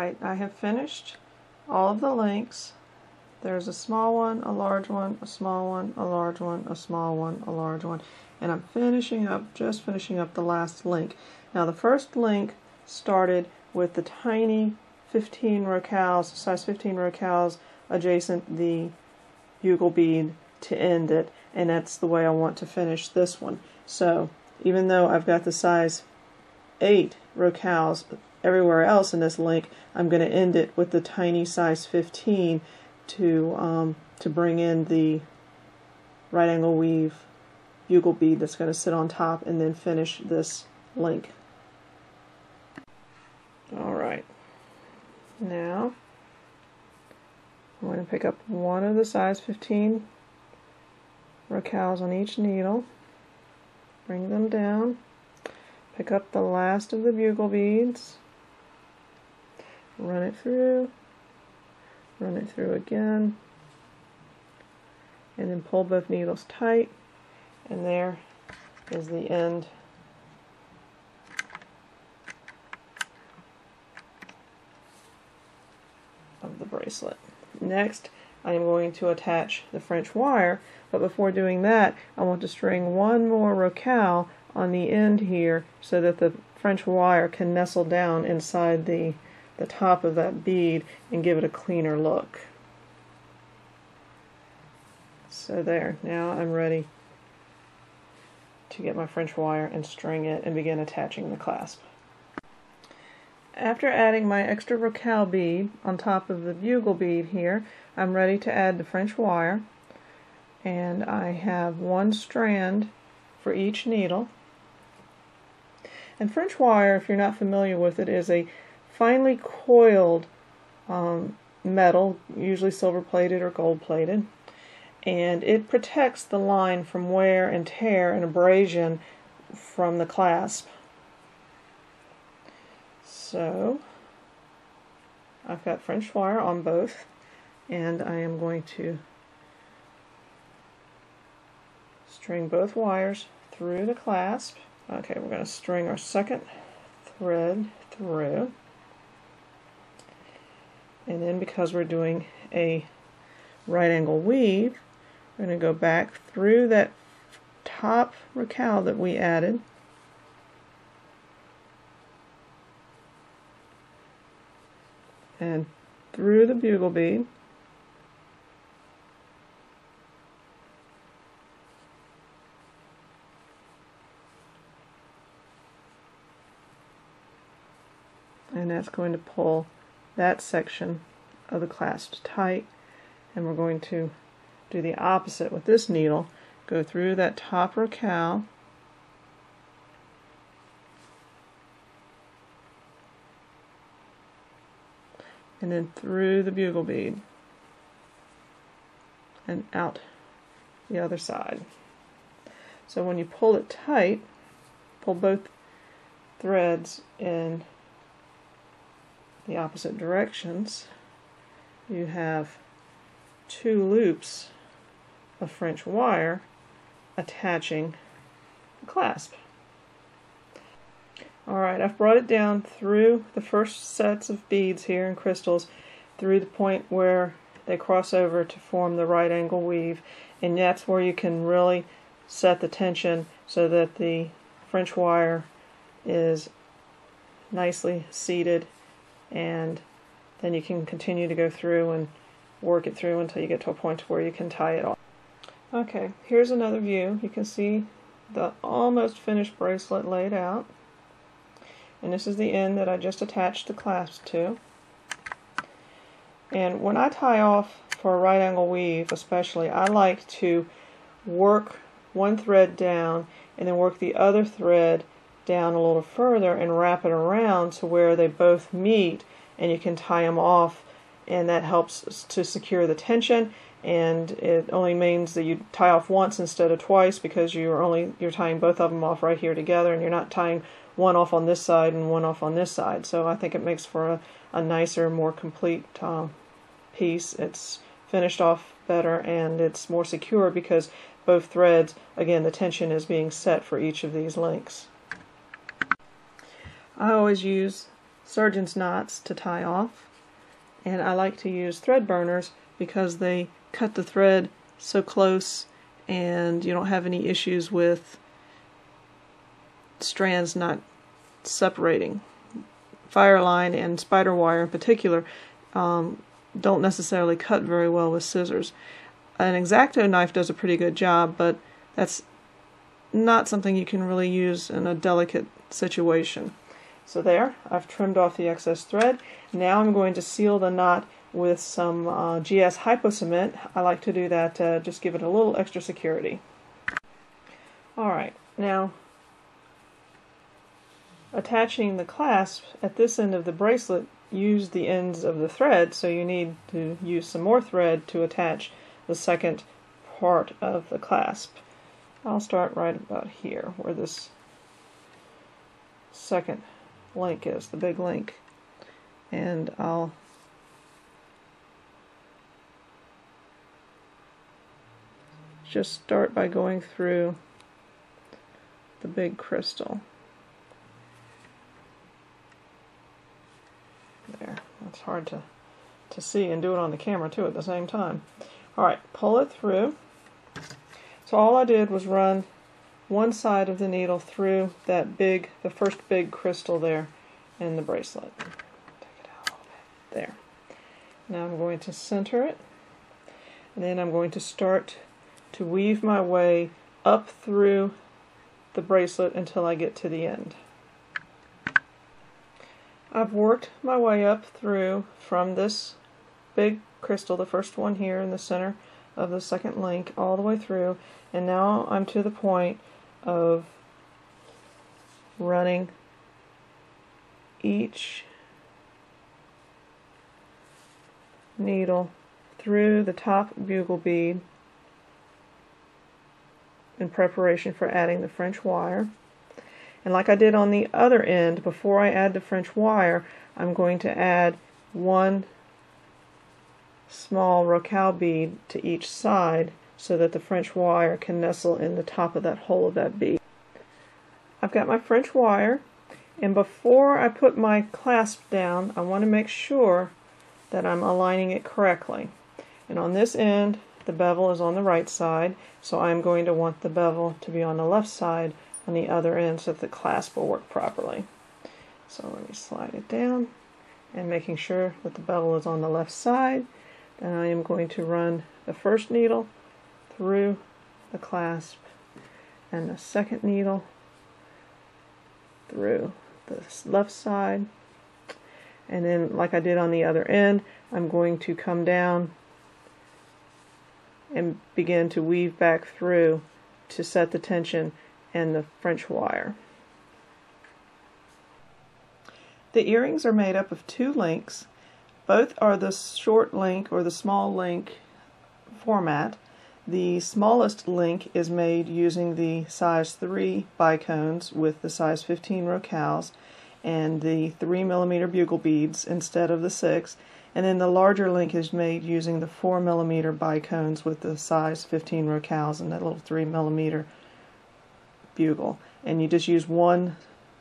Alright, I have finished all of the links. There's a small one, a large one, a small one, a large one, a small one, a large one, and I'm just finishing up the last link. Now the first link started with the tiny 15 rocals, size 15 rocals adjacent the bugle bead to end it, and that's the way I want to finish this one. So even though I've got the size 8 rocals everywhere else in this link, I'm going to end it with the tiny size 15 to bring in the right angle weave bugle bead that's going to sit on top and then finish this link. Alright, now I'm going to pick up one of the size 15 rocals on each needle, bring them down, pick up the last of the bugle beads, run it through again, and then pull both needles tight, and there is the end of the bracelet. Next, I am going to attach the French wire, but before doing that, I want to string one more rocal on the end here so that the French wire can nestle down inside the top of that bead and give it a cleaner look. So there, now I'm ready to get my French wire and string it and begin attaching the clasp. After adding my extra rocal bead on top of the bugle bead here, I'm ready to add the French wire, and I have one strand for each needle. And French wire, if you're not familiar with it, is a finely coiled metal, usually silver plated or gold plated, and it protects the line from wear and tear and abrasion from the clasp. So I've got French wire on both, and I am going to string both wires through the clasp. Okay, we're going to string our second thread through, and then because we're doing a right angle weave, we're going to go back through that top rocal that we added, and through the bugle bead, and that's going to pull that section of the clasp tight. And we're going to do the opposite with this needle, go through that top rocal, and then through the bugle bead and out the other side. So when you pull it tight, pull both threads in the opposite directions, you have two loops of French wire attaching the clasp. Alright, I've brought it down through the first sets of beads here and crystals through the point where they cross over to form the right angle weave, and that's where you can really set the tension so that the French wire is nicely seated, and then you can continue to go through and work it through until you get to a point where you can tie it off. Okay, here's another view. You can see the almost finished bracelet laid out, and this is the end that I just attached the clasp to. And when I tie off for a right angle weave especially, I like to work one thread down and then work the other thread down a little further and wrap it around to where they both meet, and you can tie them off, and that helps to secure the tension, and it only means that you tie off once instead of twice, because you're tying both of them off right here together, and you're not tying one off on this side and one off on this side. So I think it makes for a nicer, more complete piece. It's finished off better, and it's more secure because both threads, again, the tension is being set for each of these links. I always use surgeon's knots to tie off, and I like to use thread burners because they cut the thread so close and you don't have any issues with strands not separating. Fireline and spider wire in particular don't necessarily cut very well with scissors. An X-Acto knife does a pretty good job, but that's not something you can really use in a delicate situation. So there, I've trimmed off the excess thread. Now I'm going to seal the knot with some GS Hypo Cement. I like to do that to just give it a little extra security. Alright, now attaching the clasp at this end of the bracelet used the ends of the thread, so you need to use some more thread to attach the second part of the clasp. I'll start right about here where this second link is, the big link, and I'll just start by going through the big crystal. There, that's hard to see and do it on the camera too at the same time. Alright, pull it through. So all I did was run one side of the needle through that the first big crystal there in the bracelet. Take it out a little bit. There. Now I'm going to center it, and then I'm going to start to weave my way up through the bracelet until I get to the end. I've worked my way up through from this big crystal, the first one here in the center of the second link, all the way through, and now I'm to the point of running each needle through the top bugle bead in preparation for adding the French wire. And like I did on the other end, before I add the French wire, I'm going to add one small rocaille bead to each side so that the French wire can nestle in the top of that hole of that bead. I've got my French wire, and before I put my clasp down, I want to make sure that I'm aligning it correctly. And on this end, the bevel is on the right side, so I'm going to want the bevel to be on the left side on the other end so that the clasp will work properly. So let me slide it down, and making sure that the bevel is on the left side, then I am going to run the first needle through the clasp and the second needle through the left side, and then like I did on the other end, I'm going to come down and begin to weave back through to set the tension and the French wire. The earrings are made up of two links. Both are the short link or the small link format. The smallest link is made using the size 3 bicones with the size 15 rocailles and the 3mm bugle beads instead of the 6. And then the larger link is made using the 4mm bicones with the size 15 rocailles and that little 3mm bugle. And you just use one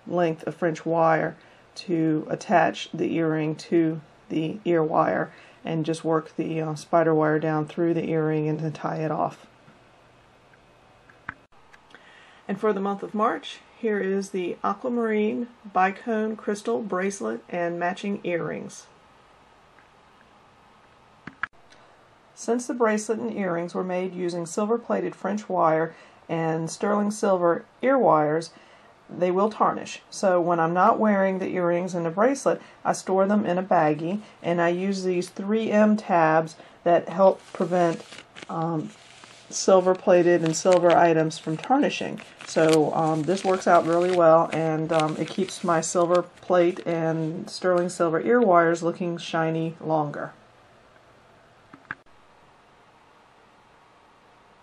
length of French wire to attach the earring to the ear wire, and just work the spider wire down through the earring and then tie it off. And for the month of March, here is the aquamarine bicone crystal bracelet and matching earrings. Since the bracelet and earrings were made using silver-plated French wire and sterling silver ear wires, they will tarnish. So when I'm not wearing the earrings and the bracelet, I store them in a baggie, and I use these 3M tabs that help prevent silver-plated and silver items from tarnishing. So this works out really well, and it keeps my silver plate and sterling silver ear wires looking shiny longer.